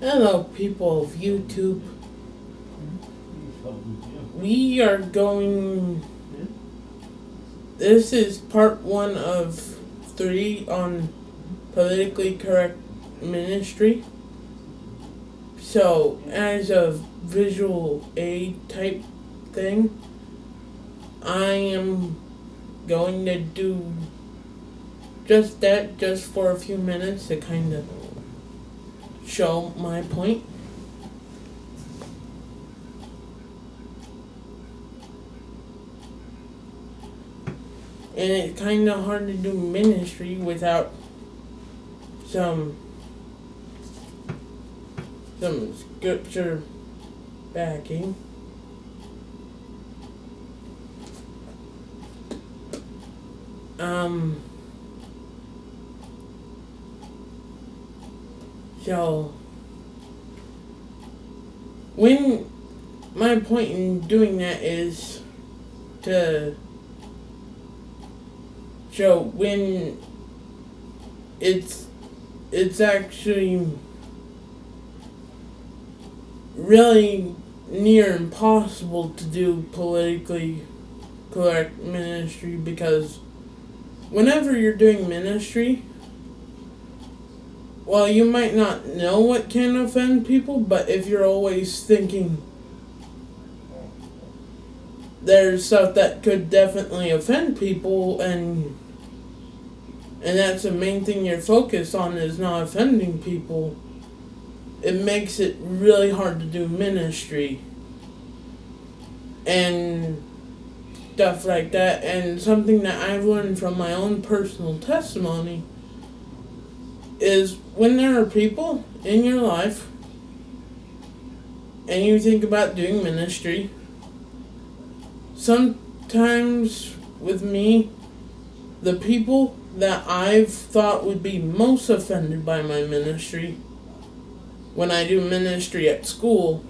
Hello, people of YouTube. We are going. This is part 1 of 3 on politically correct ministry. So, as a visual aid type thing, I am going to do just that, just for a few minutes to kind of show my point. And it's kind of hard to do ministry without some scripture backing. So when my point in doing that is to show when it's actually really near impossible to do politically correct ministry, because whenever you're doing ministry, well, you might not know what can offend people, but if you're always thinking there's stuff that could definitely offend people, and that's the main thing you're focused on, is not offending people, it makes it really hard to do ministry and stuff like that. And something that I've learned from my own personal testimony is when there are people in your life and you think about doing ministry, sometimes with me, the people that I've thought would be most offended by my ministry when I do ministry at school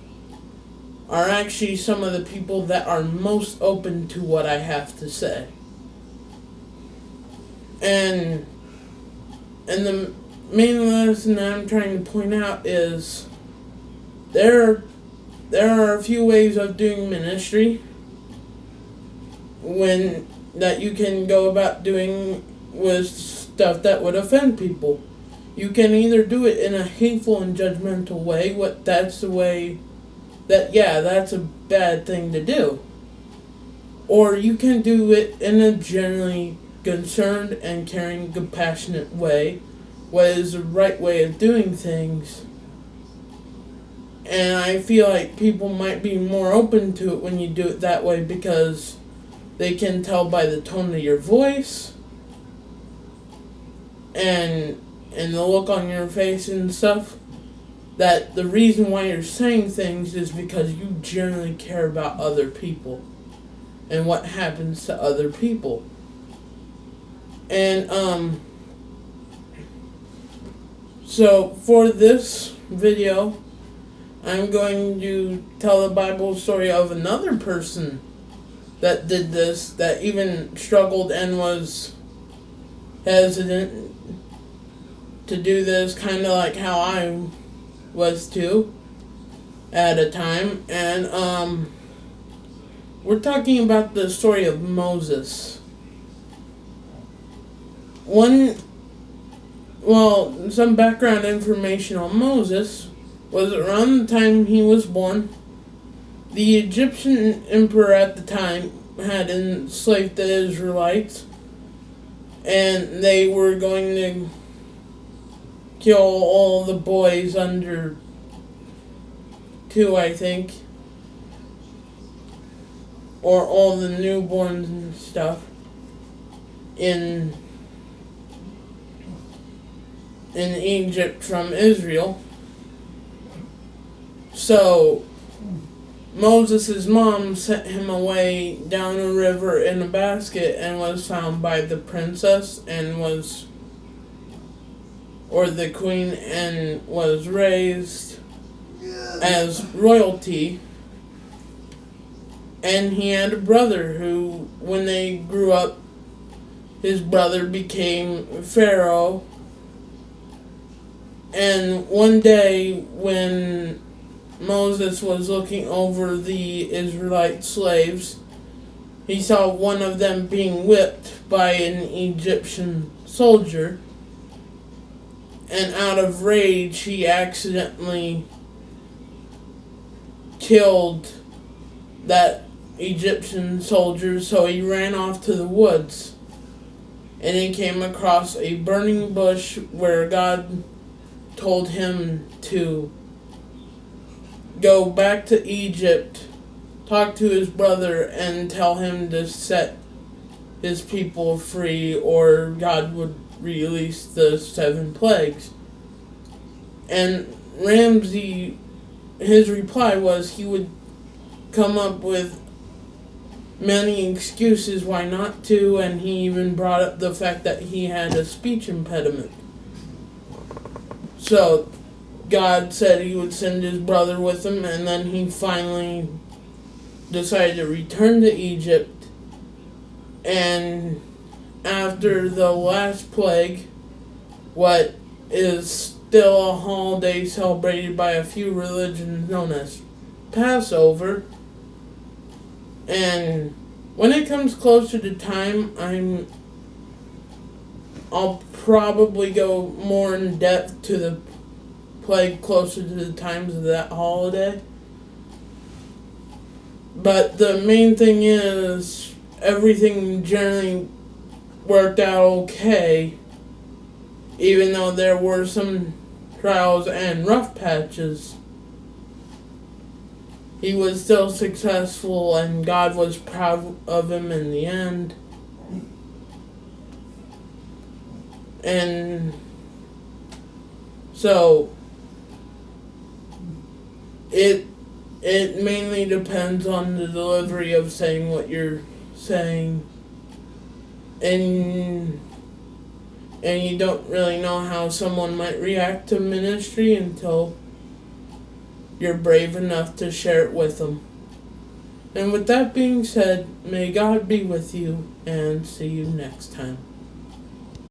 are actually some of the people that are most open to what I have to say. And the main lesson that I'm trying to point out is there are a few ways of doing ministry that you can go about doing with stuff that would offend people. You can either do it in a hateful and judgmental way, that's a bad thing to do. Or you can do it in a generally concerned and caring, compassionate way, what is the right way of doing things. And I feel like people might be more open to it when you do it that way, because they can tell by the tone of your voice and the look on your face and stuff that the reason why you're saying things is because you generally care about other people and what happens to other people. And so for this video, I'm going to tell the Bible story of another person that did this, that even struggled and was hesitant to do this, kind of like how I was too at a time. And we're talking about the story of Moses. Some background information on Moses was around the time he was born. The Egyptian emperor at the time had enslaved the Israelites, and they were going to kill all the boys under 2, I think, or all the newborns and stuff in Egypt from Israel. So Moses' mom sent him away down a river in a basket and was found by the princess or the queen, and was raised as royalty. And he had a brother who, when they grew up, his brother became Pharaoh, And one day when Moses was looking over the Israelite slaves, he saw one of them being whipped by an Egyptian soldier, and out of rage he accidentally killed that Egyptian soldier, so he ran off to the woods, and he came across a burning bush where God told him to go back to Egypt, talk to his brother, and tell him to set his people free, or God would release the 7 plagues. And Ramsey, his reply was he would come up with many excuses why not to, and he even brought up the fact that he had a speech impediment. So God said he would send his brother with him, and then he finally decided to return to Egypt. And after the last plague, what is still a holiday celebrated by a few religions known as Passover, and when it comes closer to time, I'll probably go more in depth to the plague closer to the times of that holiday. But the main thing is, everything generally worked out okay, even though there were some trials and rough patches. He was still successful, and God was proud of him in the end. And so it mainly depends on the delivery of saying what you're saying, and you don't really know how someone might react to ministry until you're brave enough to share it with them. And with that being said, may God be with you, and see you next time.